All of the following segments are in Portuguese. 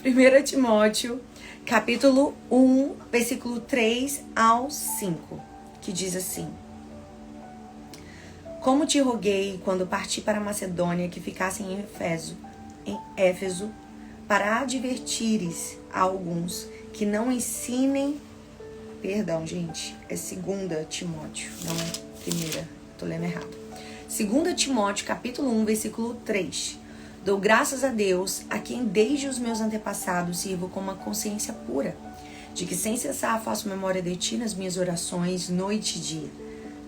1 Timóteo, capítulo 1, versículo 3 ao 5, que diz assim: Como te roguei quando parti para a Macedônia que ficassem em Éfeso, para advertires a alguns que não ensinem. Perdão, gente, é 2 Timóteo, não 1, tô lendo errado. 2 Timóteo, capítulo 1, versículo 3. Dou graças a Deus, a quem desde os meus antepassados sirvo com uma consciência pura, de que sem cessar faço memória de ti nas minhas orações, noite e dia,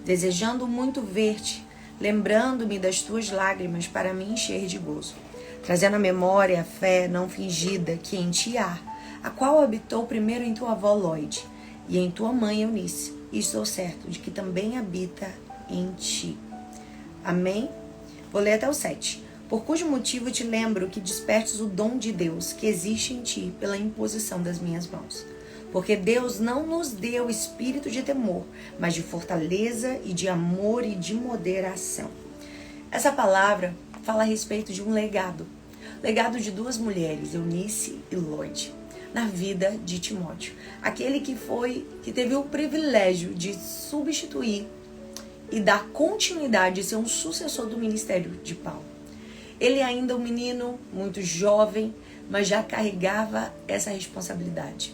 desejando muito ver-te, lembrando-me das tuas lágrimas para me encher de gozo, trazendo à memória a fé não fingida que em ti há, a qual habitou primeiro em tua avó Loide e em tua mãe Eunice, e estou certo de que também habita em ti. Amém? Vou ler até o 7. Por cujo motivo te lembro que despertes o dom de Deus que existe em ti pela imposição das minhas mãos. Porque Deus não nos deu espírito de temor, mas de fortaleza e de amor e de moderação. Essa palavra fala a respeito de um legado. Legado de duas mulheres, Eunice e Loide, na vida de Timóteo. Aquele que teve o privilégio de substituir e dar continuidade, ser um sucessor do ministério de Paulo. Ele ainda um menino muito jovem, mas já carregava essa responsabilidade.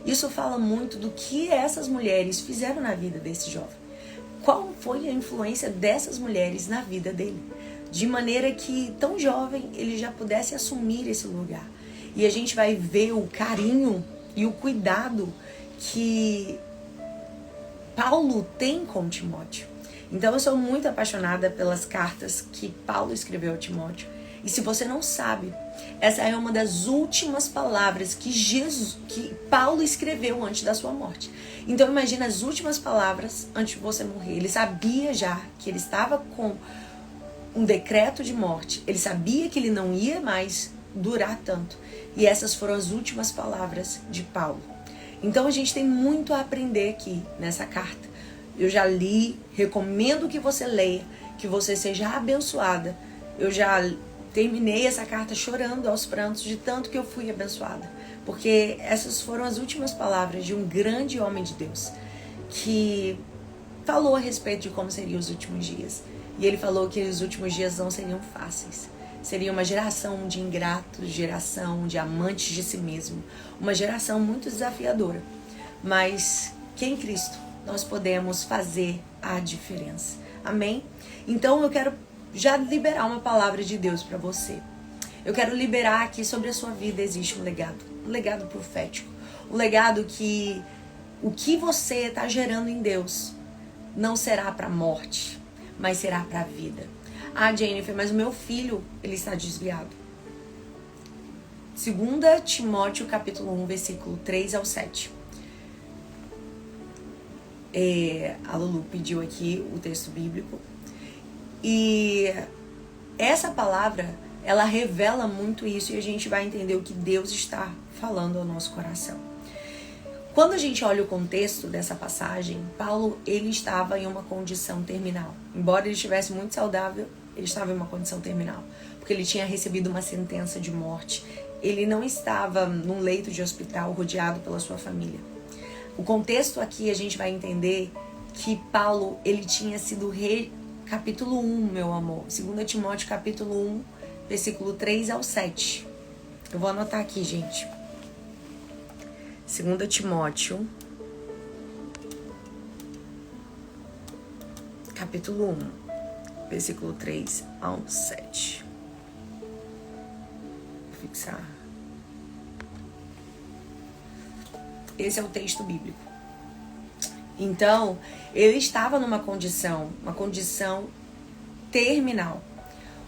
Isso fala muito do que essas mulheres fizeram na vida desse jovem. Qual foi a influência dessas mulheres na vida dele? De maneira que, tão jovem, ele já pudesse assumir esse lugar. E a gente vai ver o carinho e o cuidado que Paulo tem com Timóteo. Então eu sou muito apaixonada pelas cartas que Paulo escreveu a Timóteo. E se você não sabe, essa é uma das últimas palavras que Paulo escreveu antes da sua morte. Então imagina as últimas palavras antes de você morrer. Ele sabia já que ele estava com um decreto de morte. Ele sabia que ele não ia mais durar tanto. E essas foram as últimas palavras de Paulo. Então a gente tem muito a aprender aqui nessa carta. Eu já li, recomendo que você leia, que você seja abençoada. Eu já terminei essa carta chorando aos prantos de tanto que eu fui abençoada. Porque essas foram as últimas palavras de um grande homem de Deus que falou a respeito de como seriam os últimos dias. E ele falou que os últimos dias não seriam fáceis. Seria uma geração de ingratos, geração de amantes de si mesmo. Uma geração muito desafiadora. Mas que em Cristo nós podemos fazer a diferença. Amém? Então eu quero já liberar uma palavra de Deus para você. Eu quero liberar que sobre a sua vida existe um legado profético. Um legado que o que você está gerando em Deus não será para a morte, mas será para a vida. Ah, Jennifer, mas o meu filho, ele está desviado. 2 Timóteo, capítulo 1, versículo 3 ao 7. A Lulu pediu aqui o texto bíblico. E essa palavra, ela revela muito isso e a gente vai entender o que Deus está falando ao nosso coração. Quando a gente olha o contexto dessa passagem, Paulo, ele estava em uma condição terminal. Embora ele estivesse muito saudável, ele estava em uma condição terminal, porque ele tinha recebido uma sentença de morte. Ele não estava num leito de hospital rodeado pela sua família. O contexto aqui a gente vai entender que Paulo, ele tinha sido rei, capítulo 1, meu amor, 2 Timóteo, capítulo 1, versículo 3 ao 7. Eu vou anotar aqui, gente. 2 Timóteo, capítulo 1. Versículo 3 ao 7. Vou fixar. Esse é o texto bíblico. Então, ele estava numa condição terminal.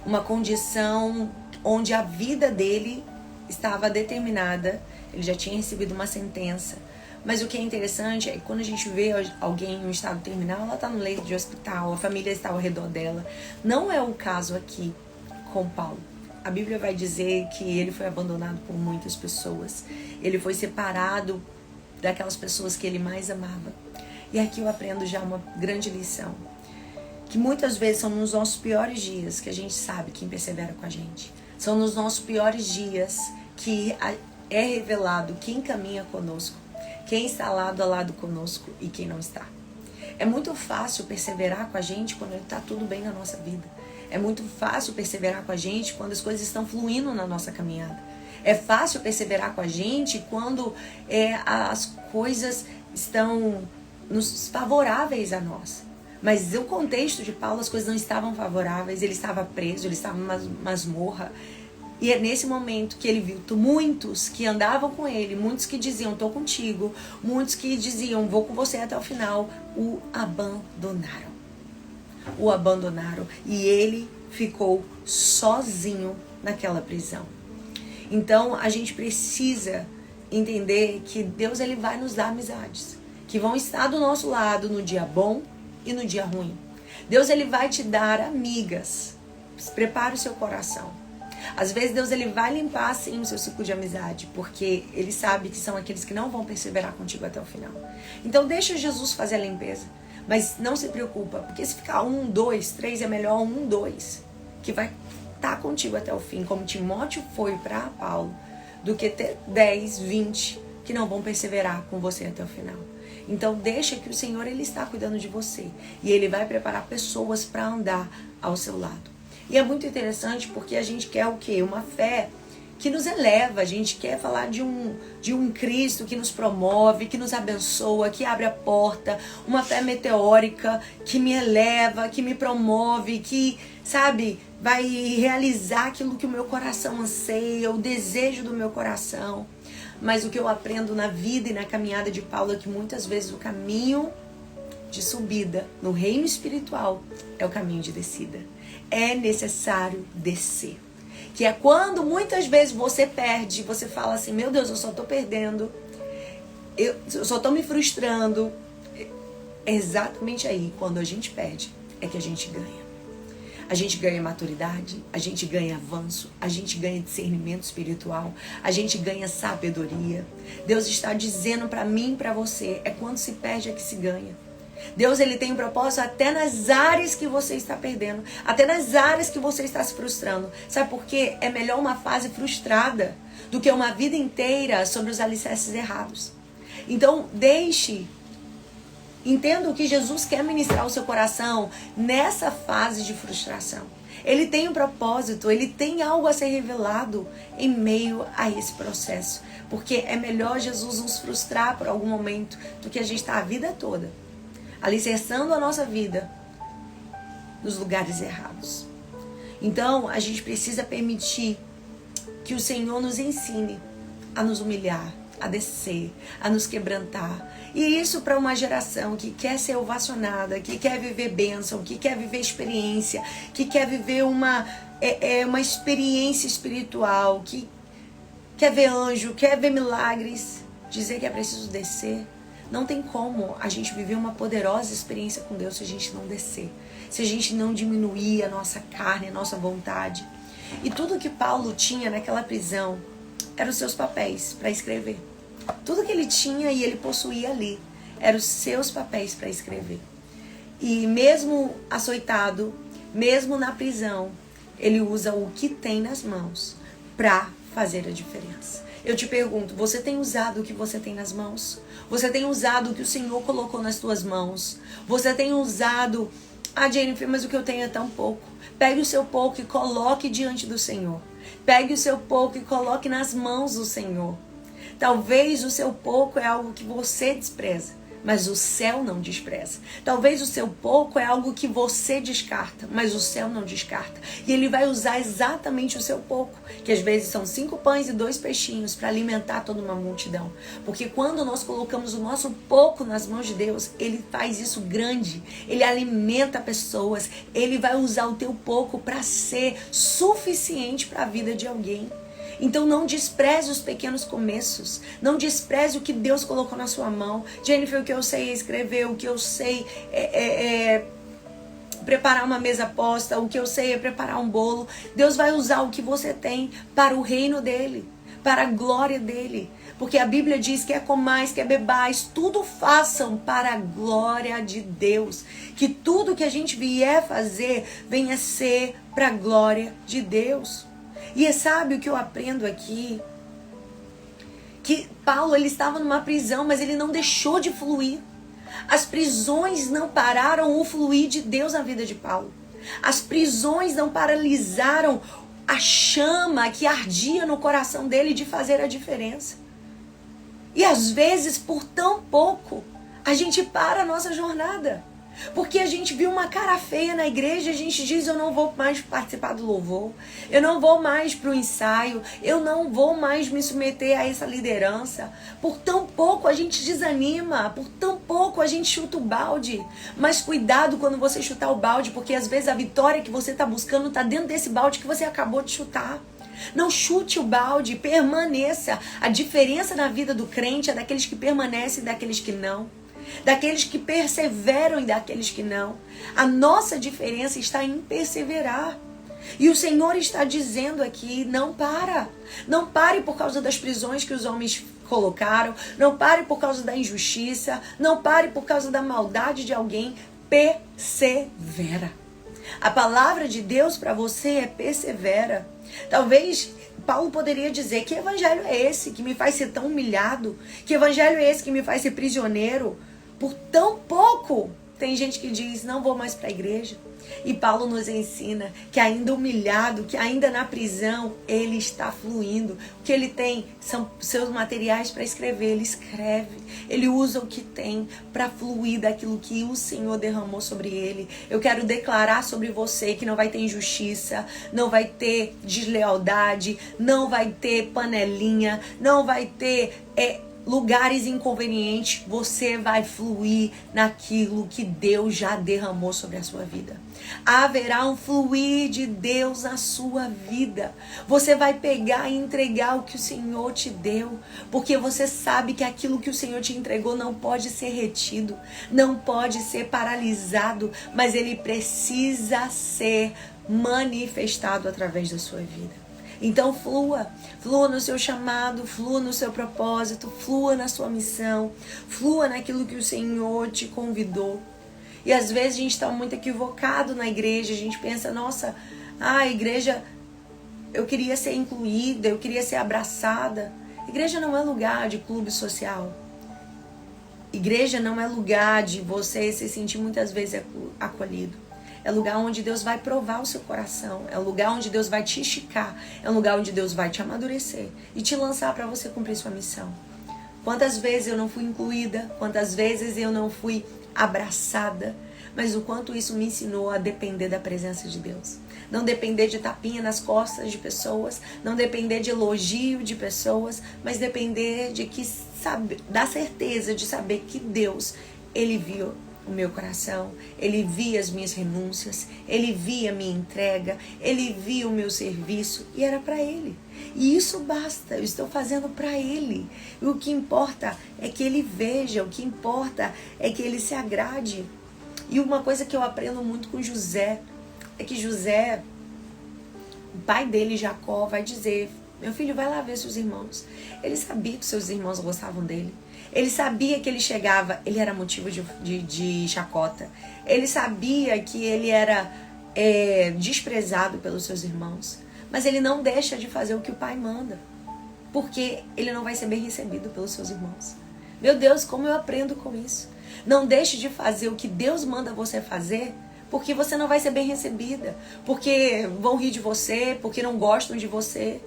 Uma condição onde a vida dele estava determinada. Ele já tinha recebido uma sentença. Mas o que é interessante é que quando a gente vê alguém em um estado terminal, ela está no leito de hospital, a família está ao redor dela. Não é o caso aqui com Paulo. A Bíblia vai dizer que ele foi abandonado por muitas pessoas. Ele foi separado daquelas pessoas que ele mais amava. E aqui eu aprendo já uma grande lição. Que muitas vezes são nos nossos piores dias que a gente sabe quem persevera com a gente. São nos nossos piores dias que é revelado quem caminha conosco, quem está lado a lado conosco e quem não está. É muito fácil perseverar com a gente quando está tudo bem na nossa vida. É muito fácil perseverar com a gente quando as coisas estão fluindo na nossa caminhada. É fácil perseverar com a gente quando as coisas estão favoráveis a nós. Mas no contexto de Paulo, as coisas não estavam favoráveis, ele estava preso, ele estava numa masmorra. E é nesse momento que ele viu muitos que andavam com ele, muitos que diziam, estou contigo, muitos que diziam, vou com você até o final, o abandonaram. O abandonaram. E ele ficou sozinho naquela prisão. Então, a gente precisa entender que Deus ele vai nos dar amizades, que vão estar do nosso lado no dia bom e no dia ruim. Deus ele vai te dar amigas. Prepare o seu coração. Às vezes Deus ele vai limpar sim o seu ciclo de amizade, porque ele sabe que são aqueles que não vão perseverar contigo até o final. Então deixa Jesus fazer a limpeza, mas não se preocupa, porque se ficar 1, 2, 3 é melhor 1, 2, que vai estar contigo até o fim, como Timóteo foi para Paulo, do que ter 10, 20 que não vão perseverar com você até o final. Então deixa que o Senhor ele está cuidando de você e ele vai preparar pessoas para andar ao seu lado. E é muito interessante porque a gente quer o quê? Uma fé que nos eleva, a gente quer falar de um Cristo que nos promove, que nos abençoa, que abre a porta, uma fé meteórica que me eleva, que me promove, que, sabe, vai realizar aquilo que o meu coração anseia, o desejo do meu coração. Mas o que eu aprendo na vida e na caminhada de Paulo é que muitas vezes o caminho de subida no reino espiritual é o caminho de descida. É necessário descer. Que é quando muitas vezes você perde, você fala assim, meu Deus, eu só tô perdendo, eu só tô me frustrando. É exatamente aí, quando a gente perde, é que a gente ganha. A gente ganha maturidade, a gente ganha avanço, a gente ganha discernimento espiritual, a gente ganha sabedoria. Deus está dizendo para mim e para você, é quando se perde é que se ganha. Deus ele tem um propósito até nas áreas que você está perdendo, até nas áreas que você está se frustrando. Sabe por quê? É melhor uma fase frustrada do que uma vida inteira sobre os alicerces errados. Então, entenda o que Jesus quer ministrar ao seu coração nessa fase de frustração. Ele tem um propósito, ele tem algo a ser revelado em meio a esse processo. Porque é melhor Jesus nos frustrar por algum momento do que a gente estar a vida toda alicerçando a nossa vida nos lugares errados. Então, a gente precisa permitir que o Senhor nos ensine a nos humilhar, a descer, a nos quebrantar. E isso para uma geração que quer ser ovacionada, que quer viver bênção, que quer viver experiência, que quer viver uma experiência espiritual, que quer ver anjo, quer ver milagres. Dizer que é preciso descer. Não tem como a gente viver uma poderosa experiência com Deus se a gente não descer. Se a gente não diminuir a nossa carne, a nossa vontade. E tudo que Paulo tinha naquela prisão eram os seus papéis para escrever. Tudo que ele tinha e ele possuía ali eram os seus papéis para escrever. E mesmo açoitado, mesmo na prisão, ele usa o que tem nas mãos para fazer a diferença. Eu te pergunto, você tem usado o que você tem nas mãos? Você tem usado o que o Senhor colocou nas tuas mãos? Você tem usado, Jennifer, mas o que eu tenho é tão pouco. Pegue o seu pouco e coloque diante do Senhor. Pegue o seu pouco e coloque nas mãos do Senhor. Talvez o seu pouco é algo que você despreza, mas o céu não despreza. Talvez o seu pouco é algo que você descarta, mas o céu não descarta. E ele vai usar exatamente o seu pouco, que às vezes são 5 pães e 2 peixinhos, para alimentar toda uma multidão. Porque quando nós colocamos o nosso pouco nas mãos de Deus, ele faz isso grande. Ele alimenta pessoas. Ele vai usar o teu pouco para ser suficiente para a vida de alguém. Então não despreze os pequenos começos. Não despreze o que Deus colocou na sua mão. Jennifer, o que eu sei é escrever. O que eu sei é preparar uma mesa posta. O que eu sei é preparar um bolo. Deus vai usar o que você tem para o reino dele, para a glória dele. Porque a Bíblia diz que comais, que bebais, tudo façam para a glória de Deus. Que tudo que a gente vier fazer venha ser para a glória de Deus. E sabe o que eu aprendo aqui? que Paulo ele estava numa prisão, mas ele não deixou de fluir. As prisões não pararam o fluir de Deus na vida de Paulo. As prisões não paralisaram a chama que ardia no coração dele de fazer a diferença. E às vezes, por tão pouco, a gente para a nossa jornada. Porque a gente viu uma cara feia na igreja, a gente diz, eu não vou mais participar do louvor, eu não vou mais para o ensaio, eu não vou mais me submeter a essa liderança. Por tão pouco a gente desanima, por tão pouco a gente chuta o balde. Mas cuidado quando você chutar o balde, porque às vezes a vitória que você está buscando está dentro desse balde que você acabou de chutar. Não chute o balde, permaneça. A diferença na vida do crente é daqueles que permanecem e daqueles que não. Daqueles que perseveram e daqueles que não. A nossa diferença está em perseverar. E o Senhor está dizendo aqui, não para. Não pare por causa das prisões que os homens colocaram. Não pare por causa da injustiça. Não pare por causa da maldade de alguém. Persevera. A palavra de Deus para você é persevera. Talvez Paulo poderia dizer, que evangelho é esse que me faz ser tão humilhado? Que evangelho é esse que me faz ser prisioneiro? Por tão pouco, tem gente que diz, não vou mais para a igreja. E Paulo nos ensina que ainda humilhado, que ainda na prisão, ele está fluindo. O que ele tem são seus materiais para escrever, ele escreve. Ele usa o que tem para fluir daquilo que o Senhor derramou sobre ele. Eu quero declarar sobre você que não vai ter injustiça, não vai ter deslealdade, não vai ter panelinha, não vai ter lugares inconvenientes. Você vai fluir naquilo que Deus já derramou sobre a sua vida. Haverá um fluir de Deus na sua vida. Você vai pegar e entregar o que o Senhor te deu, porque você sabe que aquilo que o Senhor te entregou não pode ser retido, não pode ser paralisado, mas ele precisa ser manifestado através da sua vida. Então flua no seu chamado, flua no seu propósito, flua na sua missão, flua naquilo que o Senhor te convidou. E às vezes a gente está muito equivocado na igreja, a gente pensa, nossa, a igreja, eu queria ser incluída, eu queria ser abraçada. Igreja não é lugar de clube social. Igreja não é lugar de você se sentir muitas vezes acolhido. É lugar onde Deus vai provar o seu coração. É um lugar onde Deus vai te esticar. É um lugar onde Deus vai te amadurecer e te lançar para você cumprir sua missão. Quantas vezes eu não fui incluída, quantas vezes eu não fui abraçada, mas o quanto isso me ensinou a depender da presença de Deus. Não depender de tapinha nas costas de pessoas, não depender de elogio de pessoas, mas depender da certeza de saber que Deus, Ele viu o meu coração, Ele via as minhas renúncias, Ele via a minha entrega, Ele via o meu serviço e era para Ele. E isso basta, eu estou fazendo para Ele. E o que importa é que Ele veja, o que importa é que Ele se agrade. E uma coisa que eu aprendo muito com José, é que José, o pai dele, Jacó, vai dizer, meu filho, vai lá ver seus irmãos. Ele sabia que seus irmãos gostavam dele. Ele sabia que ele chegava, ele era motivo de chacota. Ele sabia que ele era desprezado pelos seus irmãos. Mas ele não deixa de fazer o que o pai manda, porque ele não vai ser bem recebido pelos seus irmãos. Meu Deus, como eu aprendo com isso. Não deixe de fazer o que Deus manda você fazer, porque você não vai ser bem recebida, porque vão rir de você, porque não gostam de você.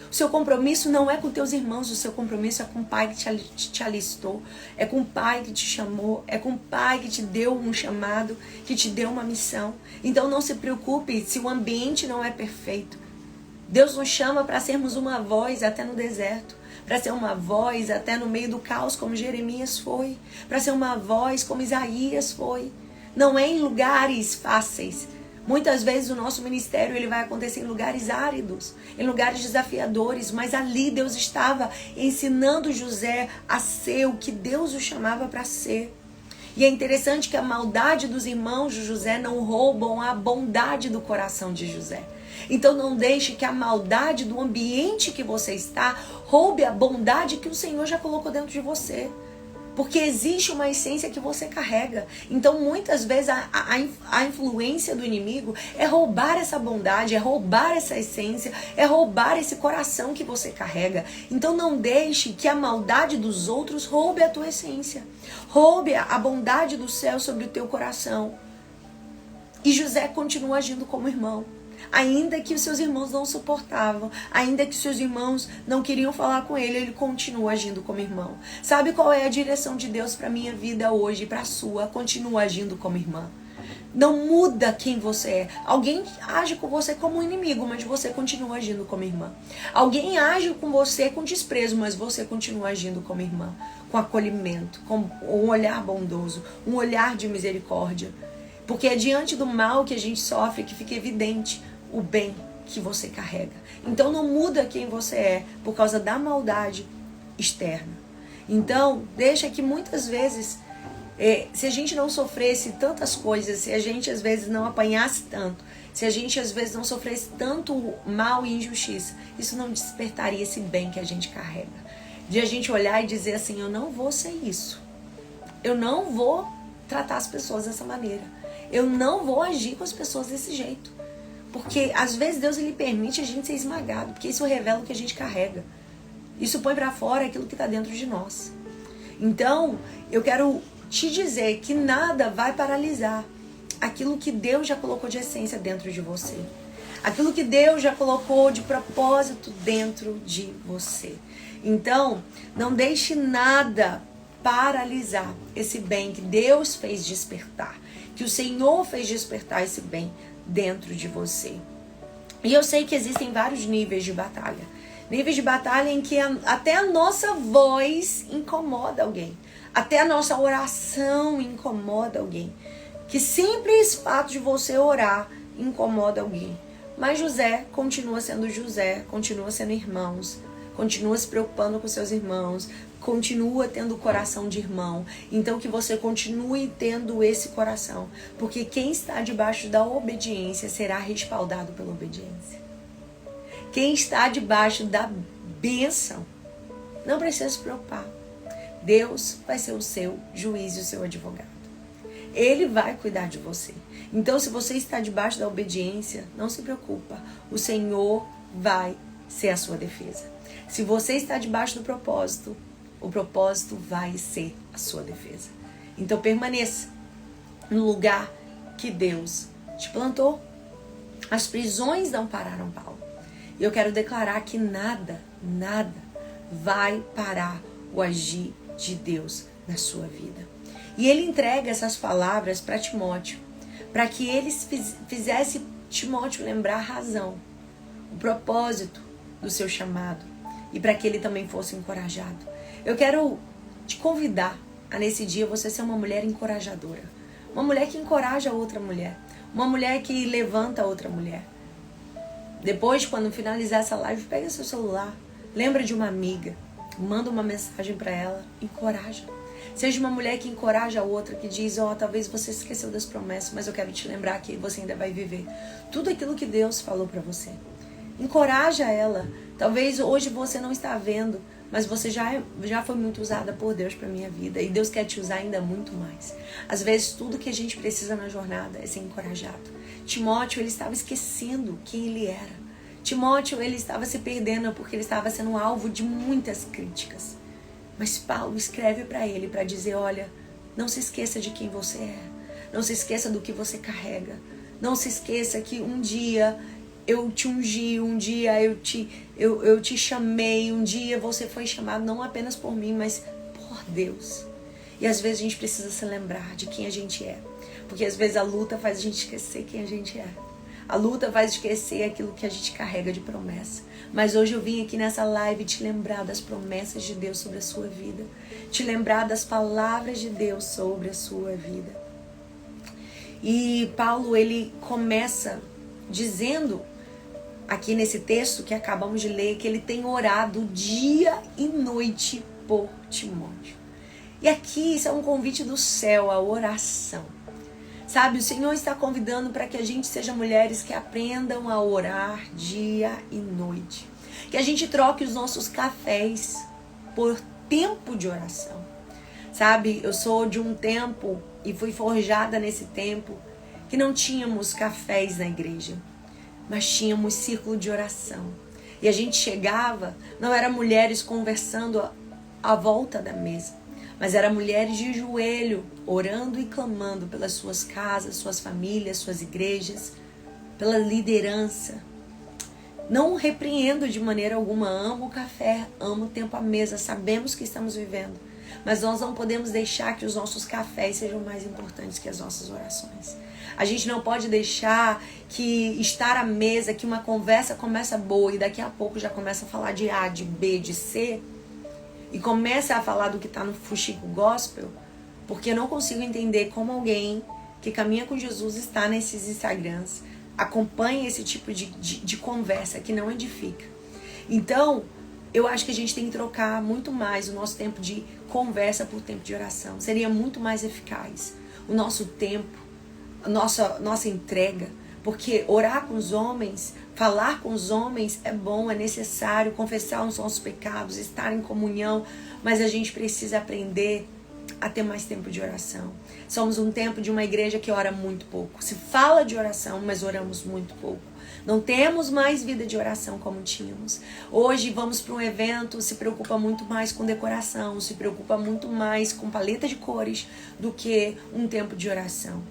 O seu compromisso não é com teus irmãos, o seu compromisso é com o Pai que te alistou, é com o Pai que te chamou, é com o Pai que te deu um chamado, que te deu uma missão. Então não se preocupe se o ambiente não é perfeito. Deus nos chama para sermos uma voz até no deserto, para ser uma voz até no meio do caos como Jeremias foi, para ser uma voz como Isaías foi. Não é em lugares fáceis. Muitas vezes o nosso ministério ele vai acontecer em lugares áridos, em lugares desafiadores, mas ali Deus estava ensinando José a ser o que Deus o chamava para ser. E é interessante que a maldade dos irmãos de José não roubam a bondade do coração de José. Então não deixe que a maldade do ambiente que você está roube a bondade que o Senhor já colocou dentro de você. Porque existe uma essência que você carrega. Então, muitas vezes, a influência do inimigo é roubar essa bondade, é roubar essa essência, é roubar esse coração que você carrega. Então, não deixe que a maldade dos outros roube a tua essência. Roube a bondade do céu sobre o teu coração. E José continua agindo como irmão. Ainda que os seus irmãos não suportavam, ainda que os seus irmãos não queriam falar com ele, ele continua agindo como irmão. Sabe qual é a direção de Deus para minha vida hoje e para a sua? Continua agindo como irmã. Não muda quem você é. Alguém age com você como um inimigo, mas você continua agindo como irmã. Alguém age com você com desprezo, mas você continua agindo como irmã. Com acolhimento, com um olhar bondoso, um olhar de misericórdia. Porque é diante do mal que a gente sofre que fica evidente o bem que você carrega. Então não muda quem você é por causa da maldade externa. Então deixa que muitas vezes, se a gente não sofresse tantas coisas, se a gente às vezes não apanhasse tanto, se a gente às vezes não sofresse tanto mal e injustiça, isso não despertaria esse bem que a gente carrega. De a gente olhar e dizer assim, eu não vou ser isso. Eu não vou tratar as pessoas dessa maneira. Eu não vou agir com as pessoas desse jeito. Porque às vezes Deus ele permite a gente ser esmagado. Porque isso revela o que a gente carrega. Isso põe pra fora aquilo que está dentro de nós. Então, eu quero te dizer que nada vai paralisar aquilo que Deus já colocou de essência dentro de você. Aquilo que Deus já colocou de propósito dentro de você. Então, não deixe nada paralisar esse bem que Deus fez despertar. Que o Senhor fez despertar esse bem dentro de você. E eu sei que existem vários níveis de batalha. Níveis de batalha em que até a nossa voz incomoda alguém. Até a nossa oração incomoda alguém. Que simples fato de você orar incomoda alguém. Mas José continua sendo José, continua sendo irmãos, continua se preocupando com seus irmãos, continua tendo o coração de irmão. Então que você continue tendo esse coração. Porque quem está debaixo da obediência será respaldado pela obediência. Quem está debaixo da bênção não precisa se preocupar. Deus vai ser o seu juiz e o seu advogado. Ele vai cuidar de você. Então se você está debaixo da obediência, não se preocupa. O Senhor vai ser a sua defesa. Se você está debaixo do propósito, o propósito vai ser a sua defesa. Então permaneça no lugar que Deus te plantou. As prisões não pararam Paulo. E eu quero declarar que nada vai parar o agir de Deus na sua vida. E ele entrega essas palavras para Timóteo, para que ele fizesse Timóteo lembrar a razão, o propósito do seu chamado, e para que ele também fosse encorajado. Eu quero te convidar a nesse dia você ser uma mulher encorajadora. Uma mulher que encoraja outra mulher. Uma mulher que levanta outra mulher. Depois, quando finalizar essa live, pega seu celular. Lembra de uma amiga. Manda uma mensagem para ela. Encoraja. Seja uma mulher que encoraja a outra. Que diz, talvez você esqueceu das promessas, mas eu quero te lembrar que você ainda vai viver tudo aquilo que Deus falou para você. Encoraja ela. Talvez hoje você não está vendo, mas você já foi muito usada por Deus para minha vida. E Deus quer te usar ainda muito mais. Às vezes tudo que a gente precisa na jornada é ser encorajado. Timóteo, ele estava esquecendo quem ele era. Timóteo, ele estava se perdendo porque ele estava sendo um alvo de muitas críticas. Mas Paulo escreve para ele para dizer, olha, não se esqueça de quem você é. Não se esqueça do que você carrega. Não se esqueça que um dia eu te ungi, um dia eu te chamei, um dia você foi chamado não apenas por mim, mas por Deus. E às vezes a gente precisa se lembrar de quem a gente é. Porque às vezes a luta faz a gente esquecer quem a gente é. A luta faz esquecer aquilo que a gente carrega de promessa. Mas hoje eu vim aqui nessa live te lembrar das promessas de Deus sobre a sua vida. Te lembrar das palavras de Deus sobre a sua vida. E Paulo, ele começa dizendo aqui nesse texto que acabamos de ler, que ele tem orado dia e noite por Timóteo. E aqui isso é um convite do céu, a oração. Sabe, o Senhor está convidando para que a gente seja mulheres que aprendam a orar dia e noite. Que a gente troque os nossos cafés por tempo de oração. Sabe, eu sou de um tempo e fui forjada nesse tempo que não tínhamos cafés na igreja, mas tínhamos círculo de oração. E a gente chegava, não era mulheres conversando à volta da mesa, mas era mulheres de joelho, orando e clamando pelas suas casas, suas famílias, suas igrejas, pela liderança. Não repreendo de maneira alguma, amo o café, amo o tempo à mesa, sabemos que estamos vivendo. Mas nós não podemos deixar que os nossos cafés sejam mais importantes que as nossas orações. A gente não pode deixar que estar à mesa, que uma conversa começa boa e daqui a pouco já começa a falar de A, de B, de C, e começa a falar do que está no fuxico gospel, porque eu não consigo entender como alguém que caminha com Jesus está nesses Instagrams, acompanha esse tipo de conversa que não edifica. Então, eu acho que a gente tem que trocar muito mais o nosso tempo de conversa por tempo de oração. Seria muito mais eficaz o nosso tempo, a nossa entrega. Porque orar com os homens, falar com os homens é bom, é necessário, confessar os nossos pecados, estar em comunhão. Mas a gente precisa aprender a ter mais tempo de oração. Somos um tempo de uma igreja que ora muito pouco. Se fala de oração, mas oramos muito pouco. Não temos mais vida de oração como tínhamos. Hoje vamos para um evento, se preocupa muito mais com decoração, se preocupa muito mais com paleta de cores do que um tempo de oração.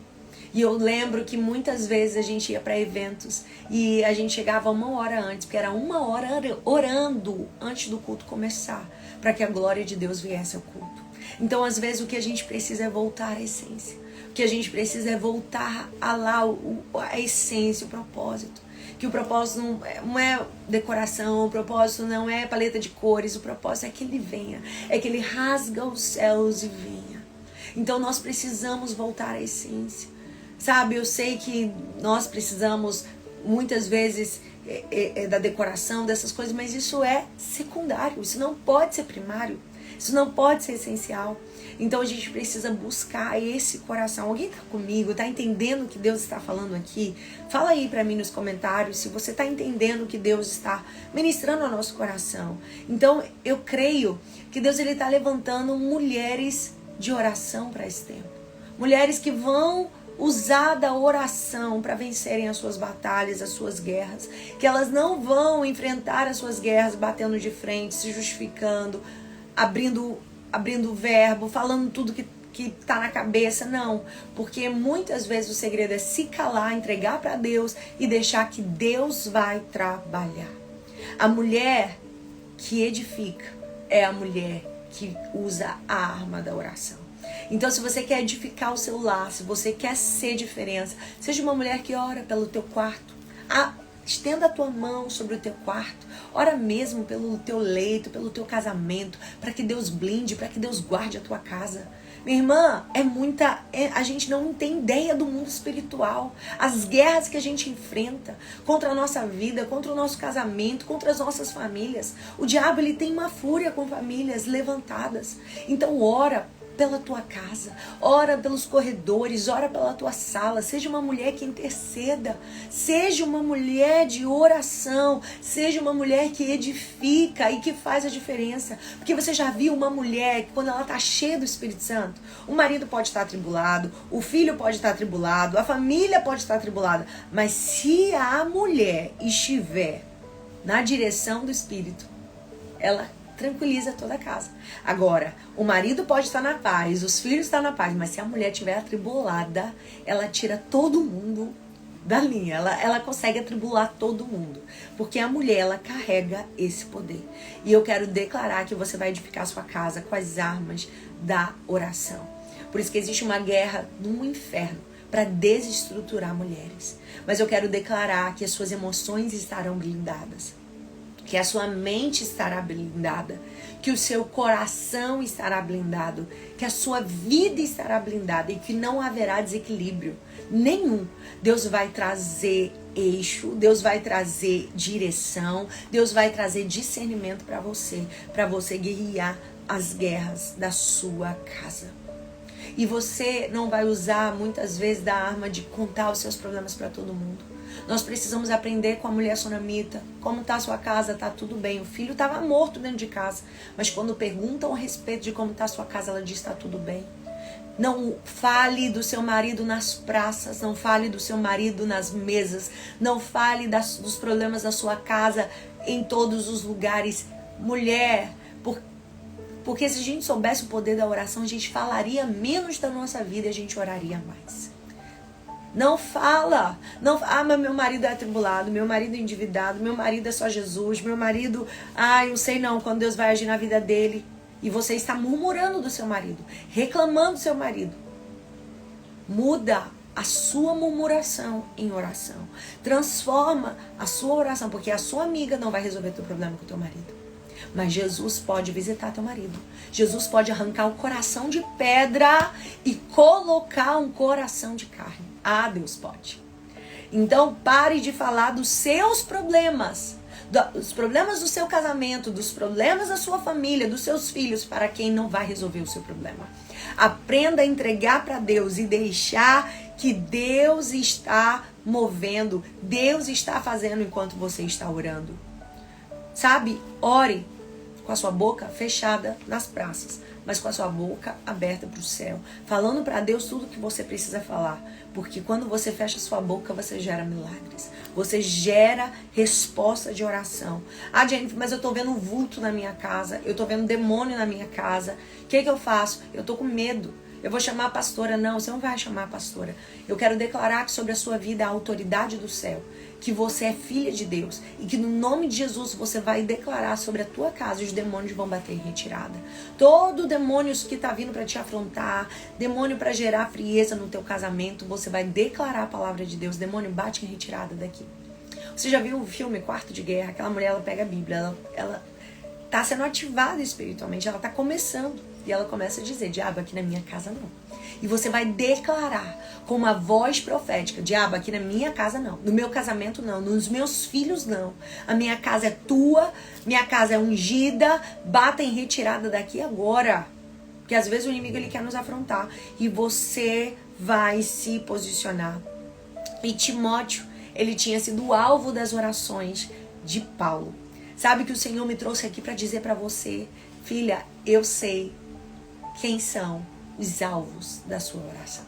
E eu lembro que muitas vezes a gente ia para eventos e a gente chegava 1 hora antes, porque era 1 hora orando antes do culto começar, para que a glória de Deus viesse ao culto. Então, às vezes, o que a gente precisa é voltar à essência. O que a gente precisa é voltar a essência, o propósito. Que o propósito não é decoração, o propósito não é paleta de cores, o propósito é que ele venha, é que ele rasga os céus e venha. Então, nós precisamos voltar à essência. Sabe, eu sei que nós precisamos, muitas vezes, da decoração, dessas coisas, mas isso é secundário, isso não pode ser primário. Isso não pode ser essencial. Então a gente precisa buscar esse coração. Alguém está comigo? Está entendendo o que Deus está falando aqui? Fala aí para mim nos comentários se você está entendendo o que Deus está ministrando ao nosso coração. Então eu creio que Deus está levantando mulheres de oração para esse tempo. Mulheres que vão usar da oração para vencerem as suas batalhas, as suas guerras. Que elas não vão enfrentar as suas guerras batendo de frente, se justificando, abrindo o verbo, falando tudo que tá na cabeça, não. Porque muitas vezes o segredo é se calar, entregar para Deus e deixar que Deus vai trabalhar. A mulher que edifica é a mulher que usa a arma da oração. Então, se você quer edificar o seu lar, se você quer ser diferença, seja uma mulher que ora pelo teu quarto. Estenda a tua mão sobre o teu quarto. Ora mesmo pelo teu leito, pelo teu casamento, para que Deus blinde, para que Deus guarde a tua casa. Minha irmã, a gente não tem ideia do mundo espiritual. As guerras que a gente enfrenta contra a nossa vida, contra o nosso casamento, contra as nossas famílias. O diabo, ele tem uma fúria com famílias levantadas. Então ora pela tua casa, ora pelos corredores, ora pela tua sala, seja uma mulher que interceda, seja uma mulher de oração, seja uma mulher que edifica e que faz a diferença. Porque você já viu uma mulher que quando ela está cheia do Espírito Santo, o marido pode estar atribulado, o filho pode estar atribulado, a família pode estar atribulada, mas se a mulher estiver na direção do Espírito, ela tranquiliza toda a casa. Agora, o marido pode estar na paz, os filhos estão na paz, mas se a mulher estiver atribulada, ela tira todo mundo da linha. Ela consegue atribular todo mundo. Porque a mulher, ela carrega esse poder. E eu quero declarar que você vai edificar a sua casa com as armas da oração. Por isso que existe uma guerra no inferno para desestruturar mulheres. Mas eu quero declarar que as suas emoções estarão blindadas, que a sua mente estará blindada, que o seu coração estará blindado, que a sua vida estará blindada e que não haverá desequilíbrio nenhum. Deus vai trazer eixo, Deus vai trazer direção, Deus vai trazer discernimento para você guerrear as guerras da sua casa. E você não vai usar muitas vezes da arma de contar os seus problemas para todo mundo. Nós precisamos aprender com a mulher sunamita. Como está a sua casa? Está tudo bem. O filho estava morto dentro de casa. Mas quando perguntam a respeito de como está a sua casa, ela diz: está tudo bem. Não fale do seu marido nas praças. Não fale do seu marido nas mesas. Não fale dos problemas da sua casa em todos os lugares. Mulher, porque se a gente soubesse o poder da oração, a gente falaria menos da nossa vida e a gente oraria mais. Não fala. Não, mas meu marido é atribulado, meu marido é endividado, meu marido é só Jesus, meu marido, eu sei não, quando Deus vai agir na vida dele. E você está murmurando do seu marido, reclamando do seu marido. Muda a sua murmuração em oração. Transforma a sua oração, porque a sua amiga não vai resolver teu problema com o teu marido. Mas Jesus pode visitar teu marido. Jesus pode arrancar o coração de pedra e colocar um coração de carne. Deus pode. Então pare de falar dos seus problemas. Dos problemas do seu casamento, dos problemas da sua família, dos seus filhos, para quem não vai resolver o seu problema. Aprenda a entregar para Deus e deixar que Deus está movendo, Deus está fazendo enquanto você está orando. Sabe? Ore com a sua boca fechada nas praças, mas com a sua boca aberta para o céu, falando para Deus tudo que você precisa falar, porque quando você fecha sua boca, você gera milagres, você gera resposta de oração. Jennifer, mas eu tô vendo um vulto na minha casa, eu tô vendo um demônio na minha casa, o que eu faço? Eu tô com medo. Eu vou chamar a pastora. Não, você não vai chamar a pastora. Eu quero declarar que sobre a sua vida a autoridade do céu, que você é filha de Deus e que no nome de Jesus você vai declarar sobre a tua casa e os demônios vão bater em retirada. Todo demônio que está vindo para te afrontar, demônio para gerar frieza no teu casamento, você vai declarar a palavra de Deus. Demônio, bate em retirada daqui. Você já viu o filme Quarto de Guerra? Aquela mulher, ela pega a Bíblia, ela tá sendo ativada espiritualmente, ela tá começando. E ela começa a dizer: diabo, aqui na minha casa não. E você vai declarar com uma voz profética: diabo, aqui na minha casa não. No meu casamento não. Nos meus filhos não. A minha casa é tua. Minha casa é ungida. Bata em retirada daqui agora. Porque às vezes o inimigo ele quer nos afrontar. E você vai se posicionar. E Timóteo, ele tinha sido o alvo das orações de Paulo. Sabe que o Senhor me trouxe aqui para dizer para você: filha, eu sei quem são os alvos da sua oração.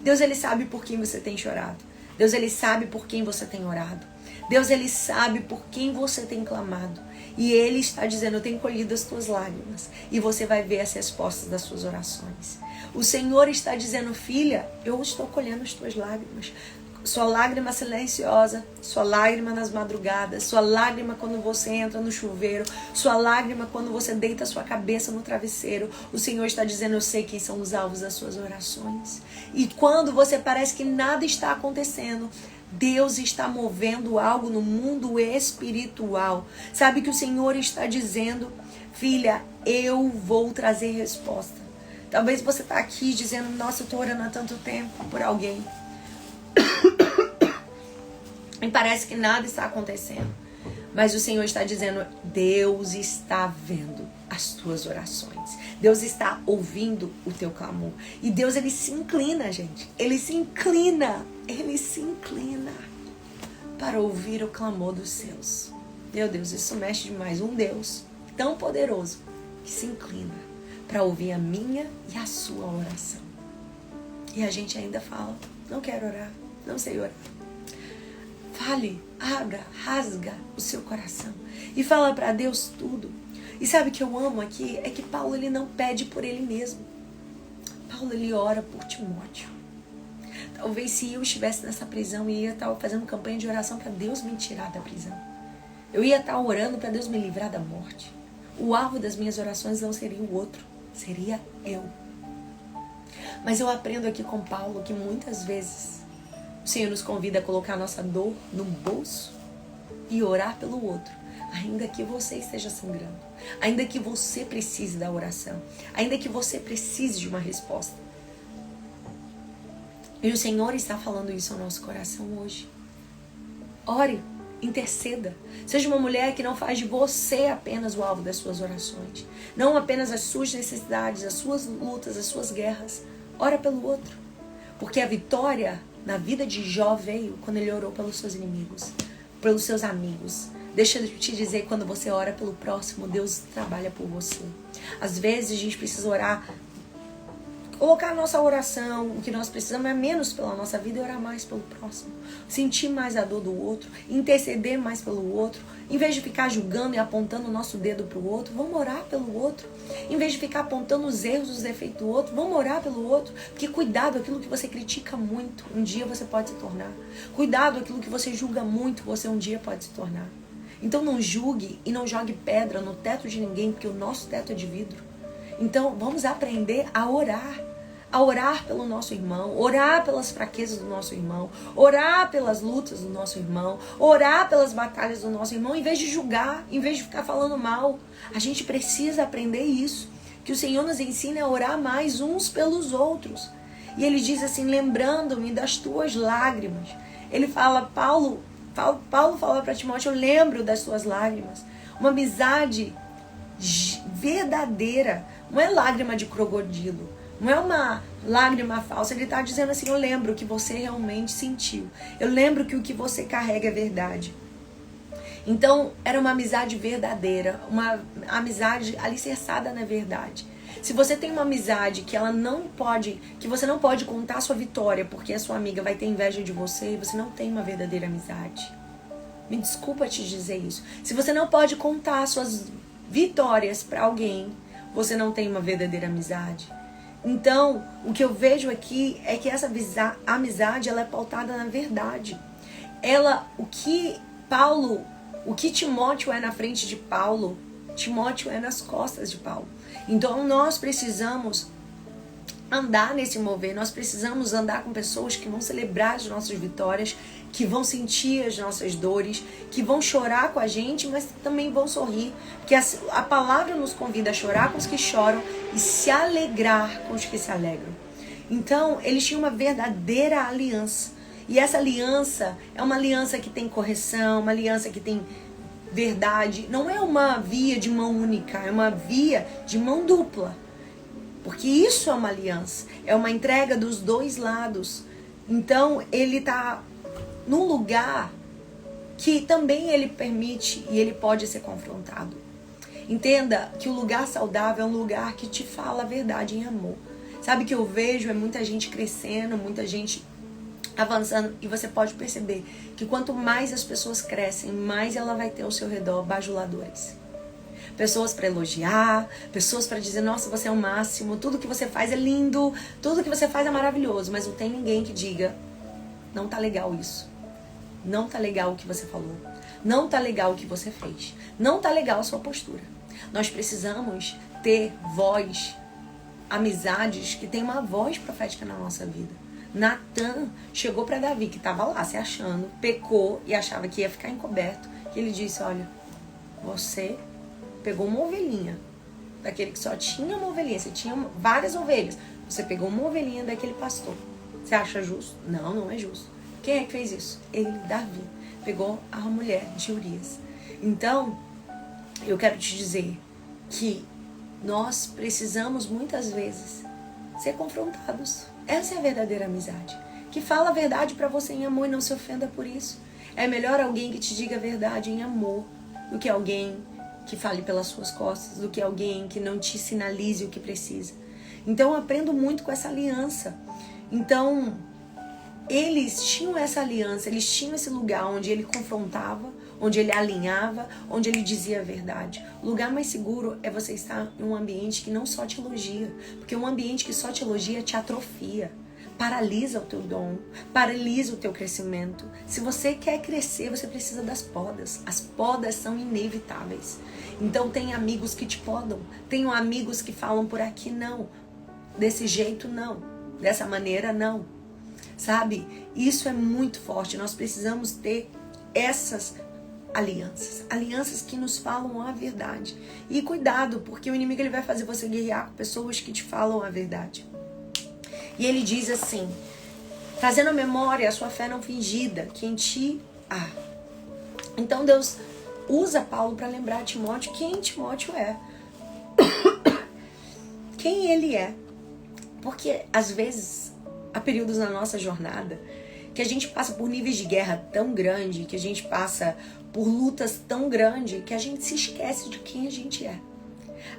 Deus, ele sabe por quem você tem chorado. Deus, ele sabe por quem você tem orado. Deus, ele sabe por quem você tem clamado. E ele está dizendo: eu tenho colhido as tuas lágrimas. E você vai ver as respostas das suas orações. O Senhor está dizendo: filha, eu estou colhendo as tuas lágrimas. Sua lágrima silenciosa, sua lágrima nas madrugadas, sua lágrima quando você entra no chuveiro, sua lágrima quando você deita sua cabeça no travesseiro. O Senhor está dizendo: eu sei quem são os alvos das suas orações. E quando você parece que nada está acontecendo, Deus está movendo algo no mundo espiritual. Sabe que o Senhor está dizendo: filha, eu vou trazer resposta. Talvez você está aqui dizendo: nossa, eu estou orando há tanto tempo por alguém. E parece que nada está acontecendo. Mas o Senhor está dizendo: Deus está vendo as tuas orações. Deus está ouvindo o teu clamor. E Deus, ele se inclina, gente. Ele se inclina para ouvir o clamor dos seus. Meu Deus, isso mexe demais. Um Deus tão poderoso que se inclina para ouvir a minha e a sua oração. E a gente ainda fala: não quero orar, não sei orar. Fale, abra, rasga o seu coração e fala para Deus tudo. E sabe o que eu amo aqui? É que Paulo, ele não pede por ele mesmo. Paulo, ele ora por Timóteo. Talvez se eu estivesse nessa prisão, eu ia estar fazendo campanha de oração para Deus me tirar da prisão. Eu ia estar orando para Deus me livrar da morte. O alvo das minhas orações não seria o outro, seria eu. Mas eu aprendo aqui com Paulo que muitas vezes o Senhor nos convida a colocar a nossa dor no bolso e orar pelo outro, ainda que você esteja sangrando, ainda que você precise da oração, ainda que você precise de uma resposta. E o Senhor está falando isso ao nosso coração hoje. Ore, interceda. Seja uma mulher que não faz de você apenas o alvo das suas orações, não apenas as suas necessidades, as suas lutas, as suas guerras. Ora pelo outro. Porque a vitória na vida de Jó veio quando ele orou pelos seus inimigos, pelos seus amigos. Deixa eu te dizer, quando você ora pelo próximo, Deus trabalha por você. Às vezes a gente precisa orar, colocar a nossa oração, o que nós precisamos é menos pela nossa vida e orar mais pelo próximo. Sentir mais a dor do outro, interceder mais pelo outro. Em vez de ficar julgando e apontando o nosso dedo para o outro, vamos orar pelo outro. Em vez de ficar apontando os erros, os defeitos do outro, vamos orar pelo outro. Porque cuidado, aquilo que você critica muito, um dia você pode se tornar. Cuidado, aquilo que você julga muito, você um dia pode se tornar. Então não julgue e não jogue pedra no teto de ninguém, porque o nosso teto é de vidro. Então vamos aprender a orar pelo nosso irmão, orar pelas fraquezas do nosso irmão, orar pelas lutas do nosso irmão, orar pelas batalhas do nosso irmão, em vez de julgar, em vez de ficar falando mal. A gente precisa aprender isso, que o Senhor nos ensina a orar mais uns pelos outros. E ele diz assim, lembrando-me das tuas lágrimas. Ele fala, Paulo fala para Timóteo, eu lembro das tuas lágrimas. Uma amizade verdadeira, não é lágrima de crocodilo, não é uma lágrima falsa. Ele está dizendo assim, eu lembro que você realmente sentiu. Eu lembro que o que você carrega é verdade. Então, era uma amizade verdadeira, uma amizade alicerçada na verdade. Se você tem uma amizade que você não pode contar a sua vitória porque a sua amiga vai ter inveja de você não tem uma verdadeira amizade. Me desculpa te dizer isso. Se você não pode contar as suas vitórias para alguém, você não tem uma verdadeira amizade. Então, o que eu vejo aqui é que essa amizade, ela é pautada na verdade. O que Timóteo é na frente de Paulo, Timóteo é nas costas de Paulo. Então, nós precisamos andar nesse mover, nós precisamos andar com pessoas que vão celebrar as nossas vitórias, que vão sentir as nossas dores, que vão chorar com a gente, mas também vão sorrir. Porque a palavra nos convida a chorar com os que choram e se alegrar com os que se alegram. Então, eles tinham uma verdadeira aliança. E essa aliança é uma aliança que tem correção, uma aliança que tem verdade. Não é uma via de mão única, é uma via de mão dupla. Porque isso é uma aliança, é uma entrega dos dois lados. Então, ele está num lugar que também ele permite e ele pode ser confrontado. Entenda que o lugar saudável é um lugar que te fala a verdade em amor. Sabe o que eu vejo? É muita gente crescendo, muita gente avançando, e você pode perceber que quanto mais as pessoas crescem, mais ela vai ter ao seu redor bajuladores. Pessoas para elogiar, pessoas para dizer, nossa, você é o máximo, tudo que você faz é lindo, tudo que você faz é maravilhoso, mas não tem ninguém que diga, não tá legal isso, não tá legal o que você falou, não tá legal o que você fez, não tá legal a sua postura. Nós precisamos ter voz, amizades que tem uma voz profética na nossa vida. Natan chegou para Davi, que estava lá se achando, pecou e achava que ia ficar encoberto, que ele disse, olha, você pegou uma ovelhinha, daquele que só tinha uma ovelhinha, você tinha várias ovelhas, você pegou uma ovelhinha daquele pastor, você acha justo? Não, não é justo. Quem é que fez isso? Ele, Davi, pegou a mulher de Urias. Então, eu quero te dizer que nós precisamos muitas vezes ser confrontados. Essa é a verdadeira amizade, que fala a verdade pra você em amor e não se ofenda por isso. É melhor alguém que te diga a verdade em amor do que alguém que fale pelas suas costas, do que alguém que não te sinalize o que precisa. Então eu aprendo muito com essa aliança. Então eles tinham essa aliança, eles tinham esse lugar onde ele confrontava, onde ele alinhava, onde ele dizia a verdade. O lugar mais seguro é você estar em um ambiente que não só te elogia, porque um ambiente que só te elogia te atrofia, paralisa o teu dom, paralisa o teu crescimento. Se você quer crescer, você precisa das podas. As podas são inevitáveis. Então tem amigos que te podam, tem amigos que falam por aqui não, desse jeito não, dessa maneira não. Sabe? Isso é muito forte. Nós precisamos ter essas alianças que nos falam a verdade. E cuidado, porque o inimigo ele vai fazer você guerrear com pessoas que te falam a verdade. E ele diz assim, trazendo à memória a sua fé não fingida, que em ti há. Então Deus usa Paulo para lembrar a Timóteo quem Timóteo é. Quem ele é. Porque às vezes há períodos na nossa jornada que a gente passa por níveis de guerra tão grande, que a gente passa por lutas tão grandes, que a gente se esquece de quem a gente é.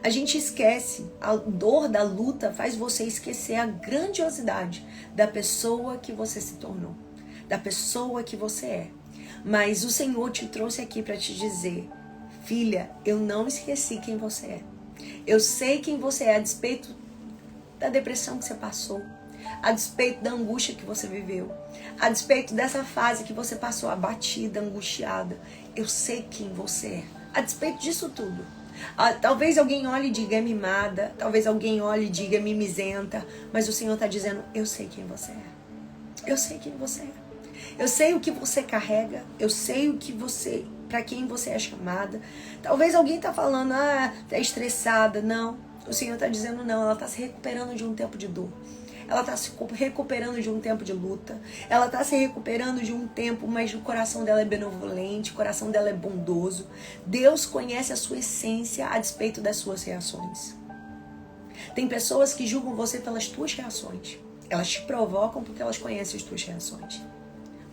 A gente esquece, a dor da luta faz você esquecer a grandiosidade da pessoa que você se tornou, da pessoa que você é. Mas o Senhor te trouxe aqui para te dizer, filha, eu não esqueci quem você é. Eu sei quem você é, a despeito da depressão que você passou, a despeito da angústia que você viveu, a despeito dessa fase que você passou abatida, angustiada. Eu sei quem você é, a despeito disso tudo. Talvez alguém olhe e diga mimada, talvez alguém olhe e diga mimizenta, mas o Senhor está dizendo, eu sei quem você é. Eu sei quem você é. Eu sei o que você carrega, eu sei o que você, para quem você é chamada. Talvez alguém está falando, tá estressada. Não, o Senhor está dizendo não, ela está se recuperando de um tempo de dor. Ela está se recuperando de um tempo de luta. Ela está se recuperando de um tempo, mas o coração dela é benevolente, o coração dela é bondoso. Deus conhece a sua essência a despeito das suas reações. Tem pessoas que julgam você pelas tuas reações. Elas te provocam porque elas conhecem as tuas reações.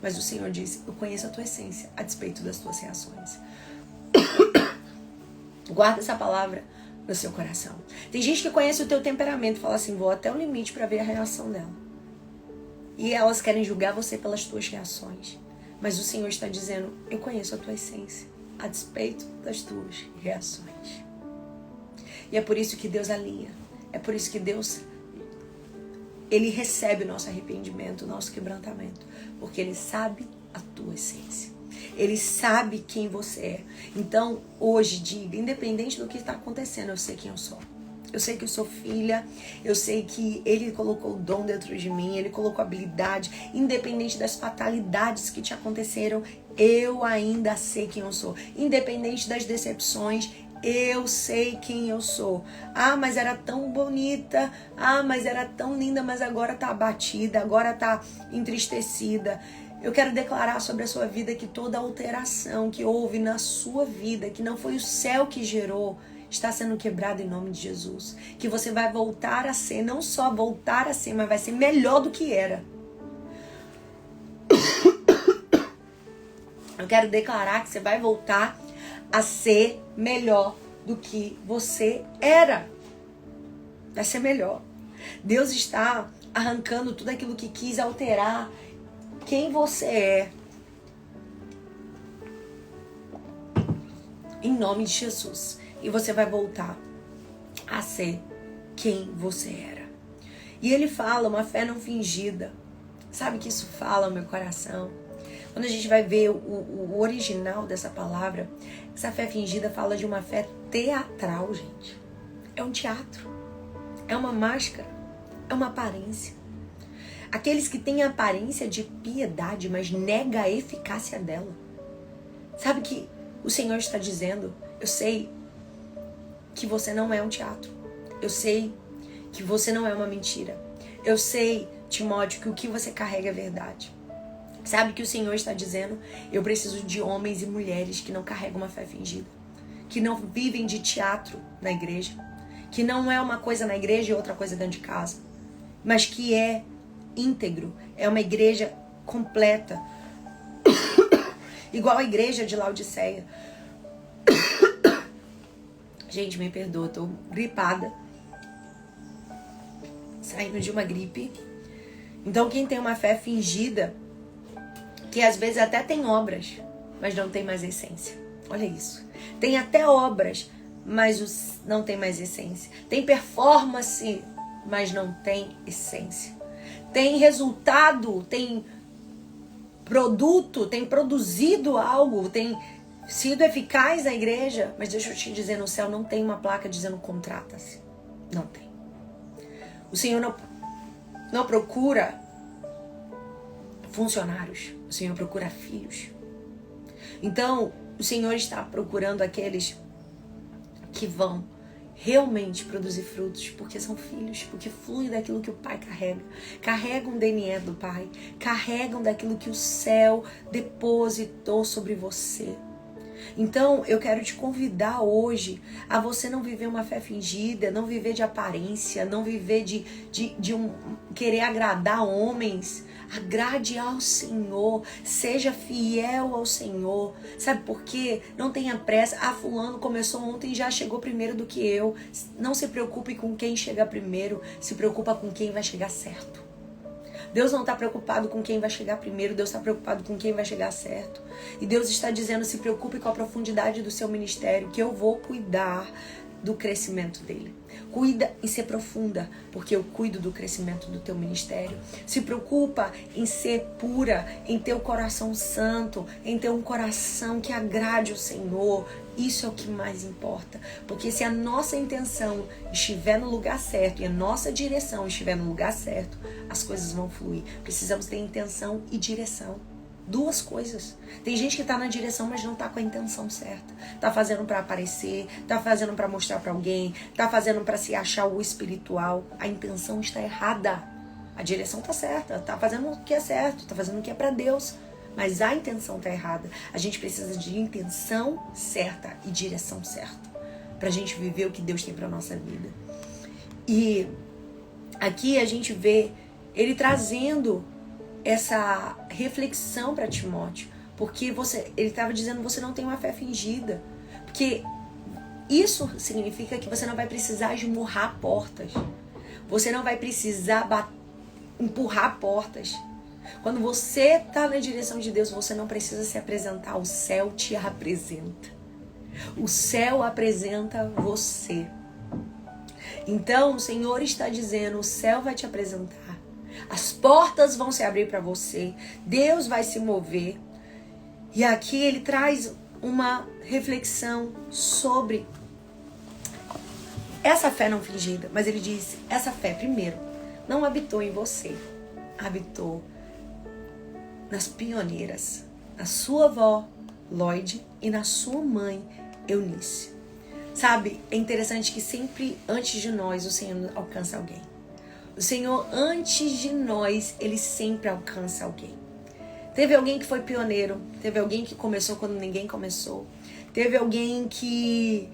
Mas o Senhor diz, eu conheço a tua essência a despeito das tuas reações. Guarda essa palavra no seu coração. Tem gente que conhece o teu temperamento e fala assim, vou até o limite para ver a reação dela. E elas querem julgar você pelas tuas reações. Mas o Senhor está dizendo, eu conheço a tua essência a despeito das tuas reações. E é por isso que Deus alinha. É por isso que Deus, Ele recebe o nosso arrependimento, o nosso quebrantamento. Porque Ele sabe a tua essência. Ele sabe quem você é. Então, hoje, diga, independente do que está acontecendo, eu sei quem eu sou. Eu sei que eu sou filha, eu sei que Ele colocou o dom dentro de mim, Ele colocou habilidade, independente das fatalidades que te aconteceram, eu ainda sei quem eu sou. Independente das decepções, eu sei quem eu sou. Mas era tão bonita, mas era tão linda, mas agora tá abatida, agora tá entristecida. Eu quero declarar sobre a sua vida que toda alteração que houve na sua vida, que não foi o céu que gerou, está sendo quebrada em nome de Jesus. Que você vai voltar a ser, não só voltar a ser, mas vai ser melhor do que era. Eu quero declarar que você vai voltar a ser melhor do que você era. Vai ser melhor. Deus está arrancando tudo aquilo que quis alterar quem você é. Em nome de Jesus. E você vai voltar a ser quem você era. E Ele fala, uma fé não fingida. Sabe que isso fala ao meu coração? Quando a gente vai ver o original dessa palavra, essa fé fingida fala de uma fé teatral, gente. É um teatro. É uma máscara. É uma aparência. Aqueles que têm a aparência de piedade, mas nega a eficácia dela. Sabe que o Senhor está dizendo, eu sei que você não é um teatro. Eu sei que você não é uma mentira. Eu sei, Timóteo, que o que você carrega é verdade. Sabe que o Senhor está dizendo, eu preciso de homens e mulheres que não carregam uma fé fingida. Que não vivem de teatro na igreja. Que não é uma coisa na igreja e outra coisa dentro de casa. Mas que é íntegro, é uma igreja completa, igual a igreja de Laodiceia. Gente, me perdoa, eu tô gripada, saindo de uma gripe. Então quem tem uma fé fingida, que às vezes até tem obras, mas não tem mais essência. Olha isso, tem até obras, mas não tem mais essência. Tem performance, mas não tem essência. Tem resultado, tem produto, tem produzido algo, tem sido eficaz na igreja. Mas deixa eu te dizer, no céu não tem uma placa dizendo contrata-se. Não tem. O Senhor não procura funcionários. O Senhor procura filhos. Então, o Senhor está procurando aqueles que vão realmente produzir frutos, porque são filhos, porque fluem daquilo que o Pai carrega. Carregam o DNA do Pai, carregam daquilo que o céu depositou sobre você. Então, eu quero te convidar hoje a você não viver uma fé fingida, não viver de aparência, não viver de querer agradar homens. Agrade ao Senhor, seja fiel ao Senhor. Sabe por quê? Não tenha pressa. Ah, fulano começou ontem e já chegou primeiro do que eu. Não se preocupe com quem chega primeiro, se preocupa com quem vai chegar certo. Deus não está preocupado com quem vai chegar primeiro, Deus está preocupado com quem vai chegar certo. E Deus está dizendo, se preocupe com a profundidade do seu ministério, que eu vou cuidar do crescimento dele. Cuida em ser profunda, porque eu cuido do crescimento do teu ministério. Se preocupa em ser pura, em ter o coração santo, em ter um coração que agrade o Senhor. Isso é o que mais importa. Porque se a nossa intenção estiver no lugar certo e a nossa direção estiver no lugar certo, as coisas vão fluir. Precisamos ter intenção e direção. Duas coisas. Tem gente que tá na direção, mas não tá com a intenção certa. Tá fazendo pra aparecer, tá fazendo pra mostrar pra alguém, tá fazendo pra se achar o espiritual. A intenção está errada. A direção tá certa, tá fazendo o que é certo, tá fazendo o que é pra Deus. Mas a intenção tá errada. A gente precisa de intenção certa e direção certa pra gente viver o que Deus tem pra nossa vida. E aqui a gente vê ele trazendo essa reflexão para Timóteo, porque ele estava dizendo, você não tem uma fé fingida, porque isso significa que você não vai precisar esmurrar portas, você não vai precisar empurrar portas. Quando você está na direção de Deus, você não precisa se apresentar, o céu te apresenta, o céu apresenta você. Então o Senhor está dizendo, o céu vai te apresentar, as portas vão se abrir para você, Deus vai se mover. E aqui ele traz uma reflexão sobre essa fé não fingida. Mas ele diz, essa fé, primeiro, não habitou em você, habitou nas pioneiras, na sua avó, Lloyd, e na sua mãe, Eunice. Sabe, é interessante que sempre antes de nós o Senhor alcança alguém. O Senhor, antes de nós, Ele sempre alcança alguém. Teve alguém que foi pioneiro, teve alguém que começou quando ninguém começou, teve alguém que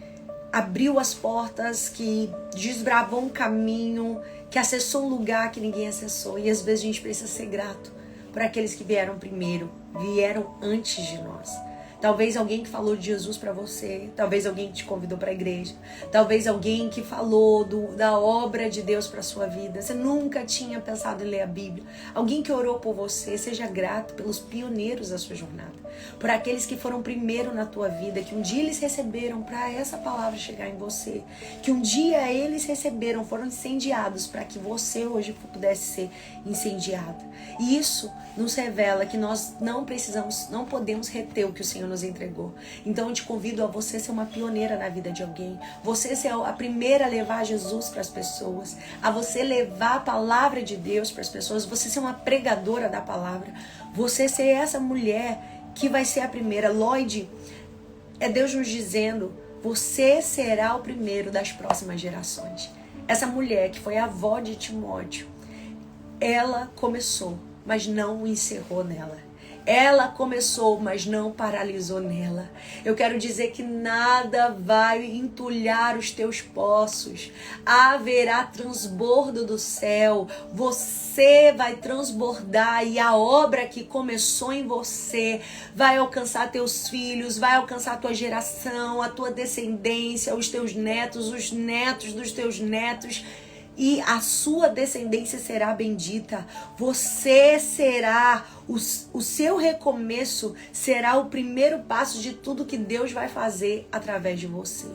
abriu as portas, que desbravou um caminho, que acessou um lugar que ninguém acessou. E às vezes a gente precisa ser grato por aqueles que vieram primeiro, vieram antes de nós. Talvez alguém que falou de Jesus para você, talvez alguém que te convidou para a igreja, talvez alguém que falou da obra de Deus para sua vida. Você nunca tinha pensado em ler a Bíblia. Alguém que orou por você. Seja grato pelos pioneiros da sua jornada, por aqueles que foram primeiro na tua vida, que um dia eles receberam para essa palavra chegar em você, que um dia eles receberam, foram incendiados para que você hoje pudesse ser incendiado. E isso nos revela que nós não podemos reter o que o Senhor nos entregou. Então eu te convido a você ser uma pioneira na vida de alguém, você ser a primeira a levar Jesus para as pessoas, a você levar a palavra de Deus para as pessoas, você ser uma pregadora da palavra, você ser essa mulher que vai ser a primeira. Lloyd, é Deus nos dizendo, você será o primeiro das próximas gerações. Essa mulher que foi a avó de Timóteo, ela começou, mas não encerrou nela. Ela começou, mas não paralisou nela. Eu quero dizer que nada vai entulhar os teus poços. Haverá transbordo do céu. Você vai transbordar e a obra que começou em você vai alcançar teus filhos, vai alcançar a tua geração, a tua descendência, os teus netos, os netos dos teus netos. E a sua descendência será bendita. Você será, o seu recomeço será o primeiro passo de tudo que Deus vai fazer através de você.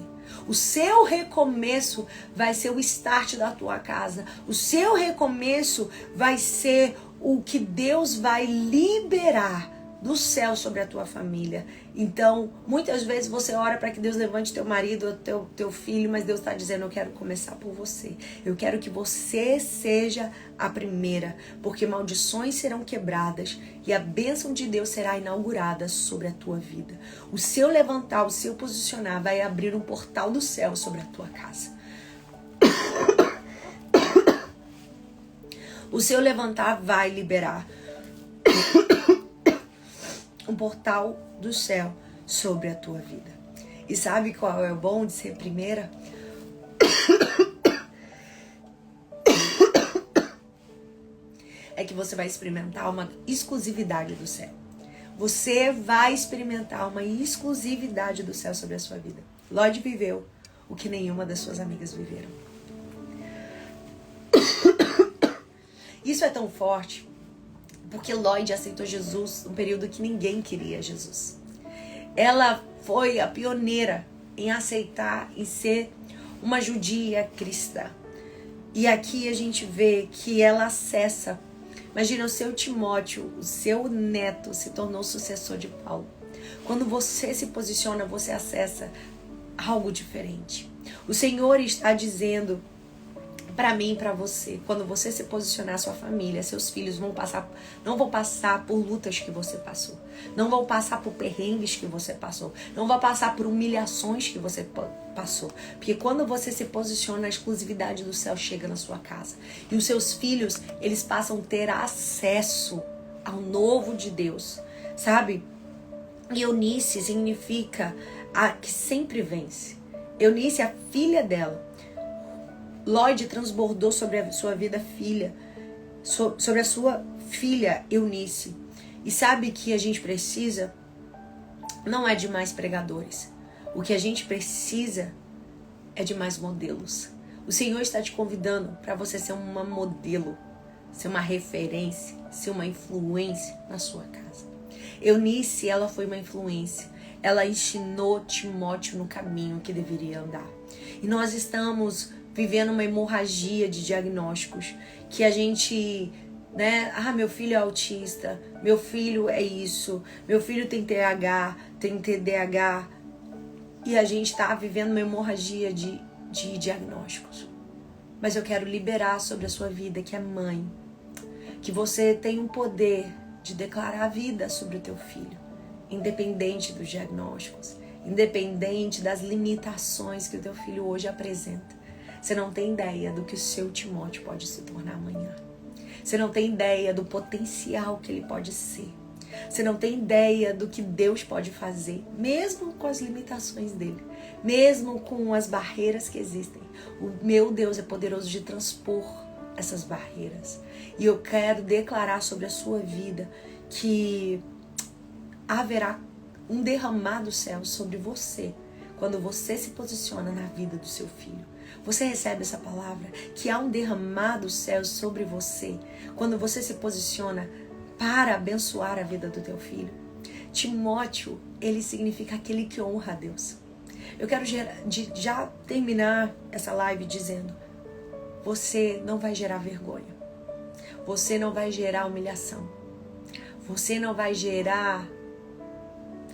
O seu recomeço vai ser o start da tua casa. O seu recomeço vai ser o que Deus vai liberar do céu sobre a tua família. Então, muitas vezes você ora para que Deus levante teu marido, teu filho, mas Deus está dizendo, eu quero começar por você. Eu quero que você seja a primeira, porque maldições serão quebradas e a bênção de Deus será inaugurada sobre a tua vida. O seu levantar, o seu posicionar vai abrir um portal do céu sobre a tua casa. O seu levantar vai liberar um portal do céu sobre a tua vida. E sabe qual é o bom de ser primeira? É que você vai experimentar uma exclusividade do céu. Você vai experimentar uma exclusividade do céu sobre a sua vida. Lloyd viveu o que nenhuma das suas amigas viveram. Isso é tão forte porque Lloyd aceitou Jesus num período que ninguém queria Jesus. Ela foi a pioneira em aceitar e ser uma judia cristã. E aqui a gente vê que ela acessa. Imagina, o seu Timóteo, o seu neto, se tornou sucessor de Paulo. Quando você se posiciona, você acessa algo diferente. O Senhor está dizendo para mim e para você, quando você se posicionar, sua família, seus filhos não vão passar por lutas que você passou. Não vão passar por perrengues que você passou. Não vão passar por humilhações que você passou. Porque quando você se posiciona, a exclusividade do céu chega na sua casa. E os seus filhos, eles passam a ter acesso ao novo de Deus. Sabe? E Eunice significa a que sempre vence. Eunice, a filha dela. Lloyd transbordou sobre a sua vida filha, sobre a sua filha Eunice. E sabe que a gente precisa não é de mais pregadores. O que a gente precisa é de mais modelos. O Senhor está te convidando para você ser uma modelo, ser uma referência, ser uma influência na sua casa. Eunice, ela foi uma influência. Ela ensinou Timóteo no caminho que deveria andar. E nós estamos vivendo uma hemorragia de diagnósticos que a gente, né? Meu filho é autista, meu filho é isso, meu filho tem TH, tem TDAH. E a gente está vivendo uma hemorragia de diagnósticos. Mas eu quero liberar sobre a sua vida, que é mãe, que você tem um poder de declarar a vida sobre o teu filho, independente dos diagnósticos, independente das limitações que o teu filho hoje apresenta. Você não tem ideia do que o seu Timóteo pode se tornar amanhã. Você não tem ideia do potencial que ele pode ser. Você não tem ideia do que Deus pode fazer, mesmo com as limitações dele, mesmo com as barreiras que existem. O meu Deus é poderoso de transpor essas barreiras. E eu quero declarar sobre a sua vida que haverá um derramar do céu sobre você quando você se posiciona na vida do seu filho. Você recebe essa palavra? Que há um derramar do céu sobre você quando você se posiciona para abençoar a vida do teu filho. Timóteo, ele significa aquele que honra a Deus. Eu quero já terminar essa live dizendo: você não vai gerar vergonha. Você não vai gerar humilhação. Você não vai gerar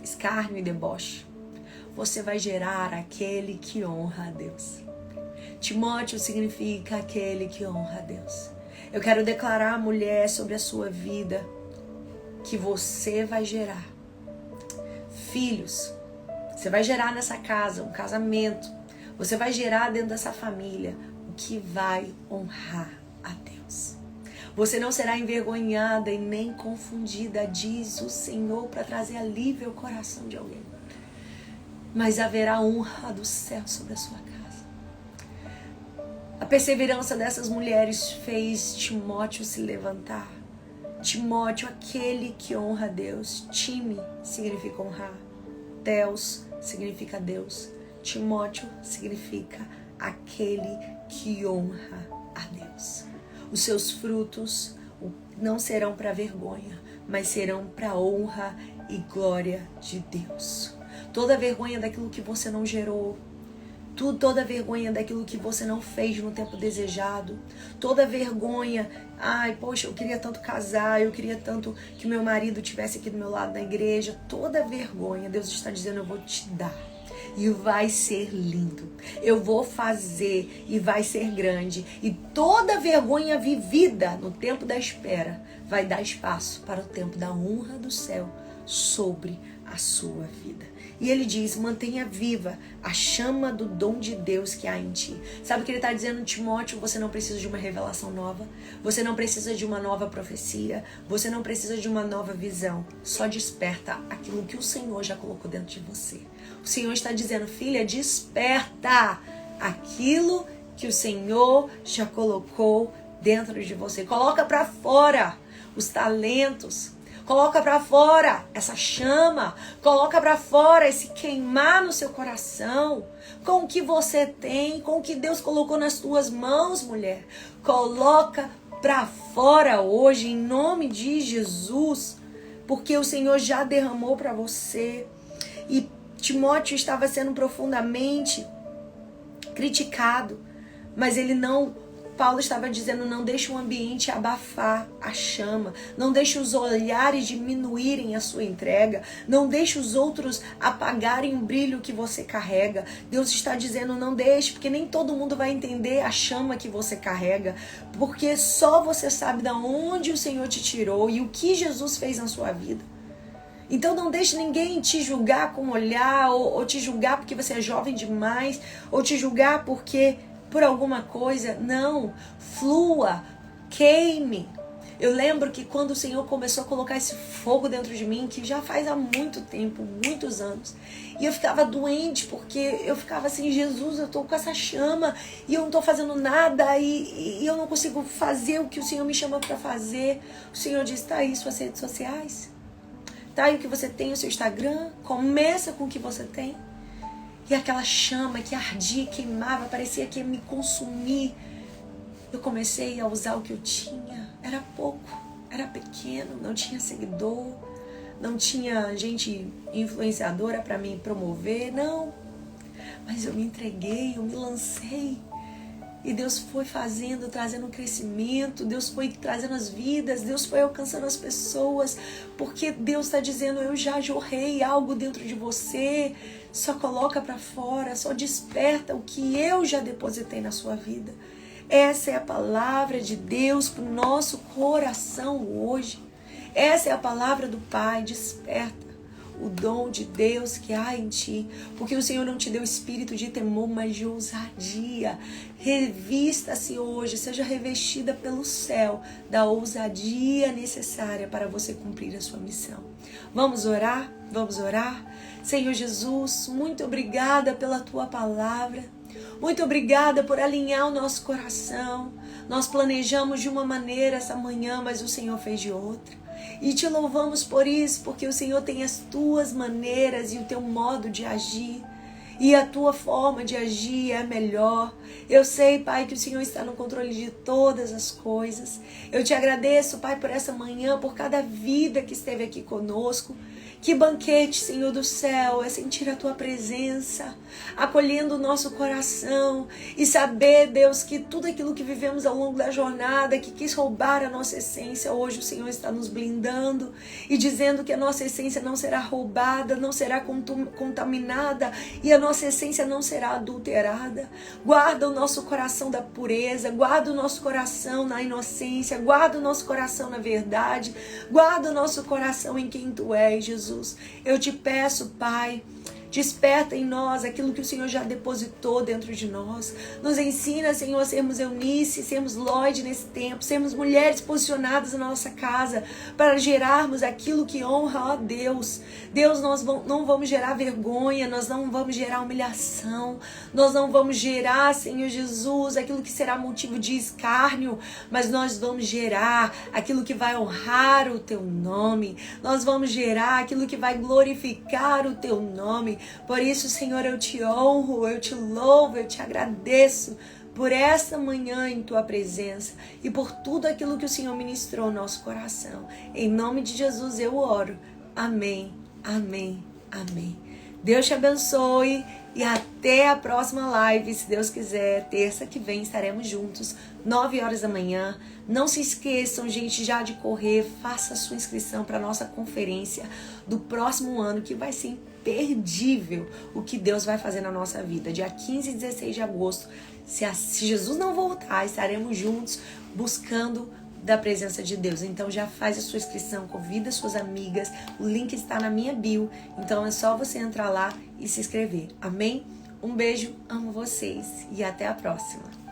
escárnio e deboche. Você vai gerar aquele que honra a Deus. Timóteo significa aquele que honra a Deus. Eu quero declarar, mulher, sobre a sua vida, que você vai gerar filhos. Você vai gerar nessa casa um casamento. Você vai gerar dentro dessa família o que vai honrar a Deus. Você não será envergonhada e nem confundida, diz o Senhor, para trazer alívio ao coração de alguém. Mas haverá honra do céu sobre a sua casa. A perseverança dessas mulheres fez Timóteo se levantar. Timóteo, aquele que honra a Deus. Time significa honrar. Deus significa Deus. Timóteo significa aquele que honra a Deus. Os seus frutos não serão para vergonha, mas serão para honra e glória de Deus. Toda vergonha daquilo que você não gerou, toda vergonha daquilo que você não fez no tempo desejado, toda vergonha, poxa, eu queria tanto casar, eu queria tanto que meu marido estivesse aqui do meu lado na igreja, toda vergonha, Deus está dizendo, eu vou te dar. E vai ser lindo. Eu vou fazer e vai ser grande. E toda vergonha vivida no tempo da espera vai dar espaço para o tempo da honra do céu sobre a sua vida. E ele diz, mantenha viva a chama do dom de Deus que há em ti. Sabe o que ele está dizendo, Timóteo? Você não precisa de uma revelação nova. Você não precisa de uma nova profecia. Você não precisa de uma nova visão. Só desperta aquilo que o Senhor já colocou dentro de você. O Senhor está dizendo, filha, desperta aquilo que o Senhor já colocou dentro de você. Coloca para fora os talentos. Coloca para fora essa chama, coloca para fora esse queimar no seu coração, com o que você tem, com o que Deus colocou nas tuas mãos, mulher. Coloca para fora hoje, em nome de Jesus, porque o Senhor já derramou para você. E Timóteo estava sendo profundamente criticado, mas Paulo estava dizendo, não deixe o ambiente abafar a chama, não deixe os olhares diminuírem a sua entrega, não deixe os outros apagarem o brilho que você carrega. Deus está dizendo, não deixe, porque nem todo mundo vai entender a chama que você carrega, porque só você sabe de onde o Senhor te tirou e o que Jesus fez na sua vida. Então não deixe ninguém te julgar com um olhar, ou te julgar porque você é jovem demais, ou te julgar por alguma coisa. Não, flua, queime. Eu lembro que quando o Senhor começou a colocar esse fogo dentro de mim, que já faz há muito tempo, muitos anos, e eu ficava doente, porque eu ficava assim, Jesus, eu tô com essa chama, e eu não tô fazendo nada, e eu não consigo fazer o que o Senhor me chama para fazer. O Senhor disse, tá aí suas redes sociais, tá aí o que você tem, o seu Instagram, começa com o que você tem. E aquela chama que ardia, queimava, parecia que ia me consumir. Eu comecei a usar o que eu tinha. Era pouco, era pequeno, não tinha seguidor, não tinha gente influenciadora para me promover, não. Mas eu me entreguei, eu me lancei. E Deus foi fazendo, trazendo um crescimento, Deus foi trazendo as vidas, Deus foi alcançando as pessoas, porque Deus está dizendo, eu já jorrei algo dentro de você, só coloca para fora, só desperta o que eu já depositei na sua vida. Essa é a palavra de Deus para o nosso coração hoje. Essa é a palavra do Pai, desperta o dom de Deus que há em ti, porque o Senhor não te deu espírito de temor, mas de ousadia. Revista-se hoje, seja revestida pelo céu da ousadia necessária para você cumprir a sua missão. Vamos orar? Vamos orar? Senhor Jesus, muito obrigada pela tua palavra. Muito obrigada por alinhar o nosso coração. Nós planejamos de uma maneira essa manhã, mas o Senhor fez de outra. E te louvamos por isso, porque o Senhor tem as tuas maneiras e o teu modo de agir. E a tua forma de agir é melhor. Eu sei, Pai, que o Senhor está no controle de todas as coisas. Eu te agradeço, Pai, por essa manhã, por cada vida que esteve aqui conosco. Que banquete, Senhor do céu, é sentir a tua presença, acolhendo o nosso coração e saber, Deus, que tudo aquilo que vivemos ao longo da jornada, que quis roubar a nossa essência, hoje o Senhor está nos blindando e dizendo que a nossa essência não será roubada, não será contaminada e a nossa essência não será adulterada. Guarda o nosso coração da pureza, guarda o nosso coração na inocência, guarda o nosso coração na verdade, guarda o nosso coração em quem Tu és, Jesus. Eu te peço, Pai, desperta em nós aquilo que o Senhor já depositou dentro de nós. Nos ensina, Senhor, a sermos Eunice, sermos Lloyd nesse tempo, sermos mulheres posicionadas na nossa casa para gerarmos aquilo que honra a Deus. Deus, nós não vamos gerar vergonha, nós não vamos gerar humilhação, nós não vamos gerar, Senhor Jesus, aquilo que será motivo de escárnio, mas nós vamos gerar aquilo que vai honrar o Teu nome, nós vamos gerar aquilo que vai glorificar o Teu nome. Por isso, Senhor, eu te honro, eu te louvo, eu te agradeço por essa manhã em Tua presença e por tudo aquilo que o Senhor ministrou no nosso coração. Em nome de Jesus eu oro. Amém, amém, amém. Deus te abençoe e até a próxima live, se Deus quiser. Terça que vem estaremos juntos, 9 horas da manhã. Não se esqueçam, gente, já de correr. Faça a sua inscrição para a nossa conferência do próximo ano, que vai ser imperdível o que Deus vai fazer na nossa vida. Dia 15 e 16 de agosto, se Jesus não voltar, estaremos juntos buscando da presença de Deus. Então já faz a sua inscrição, convida suas amigas, o link está na minha bio, então é só você entrar lá e se inscrever. Amém? Um beijo, amo vocês e até a próxima.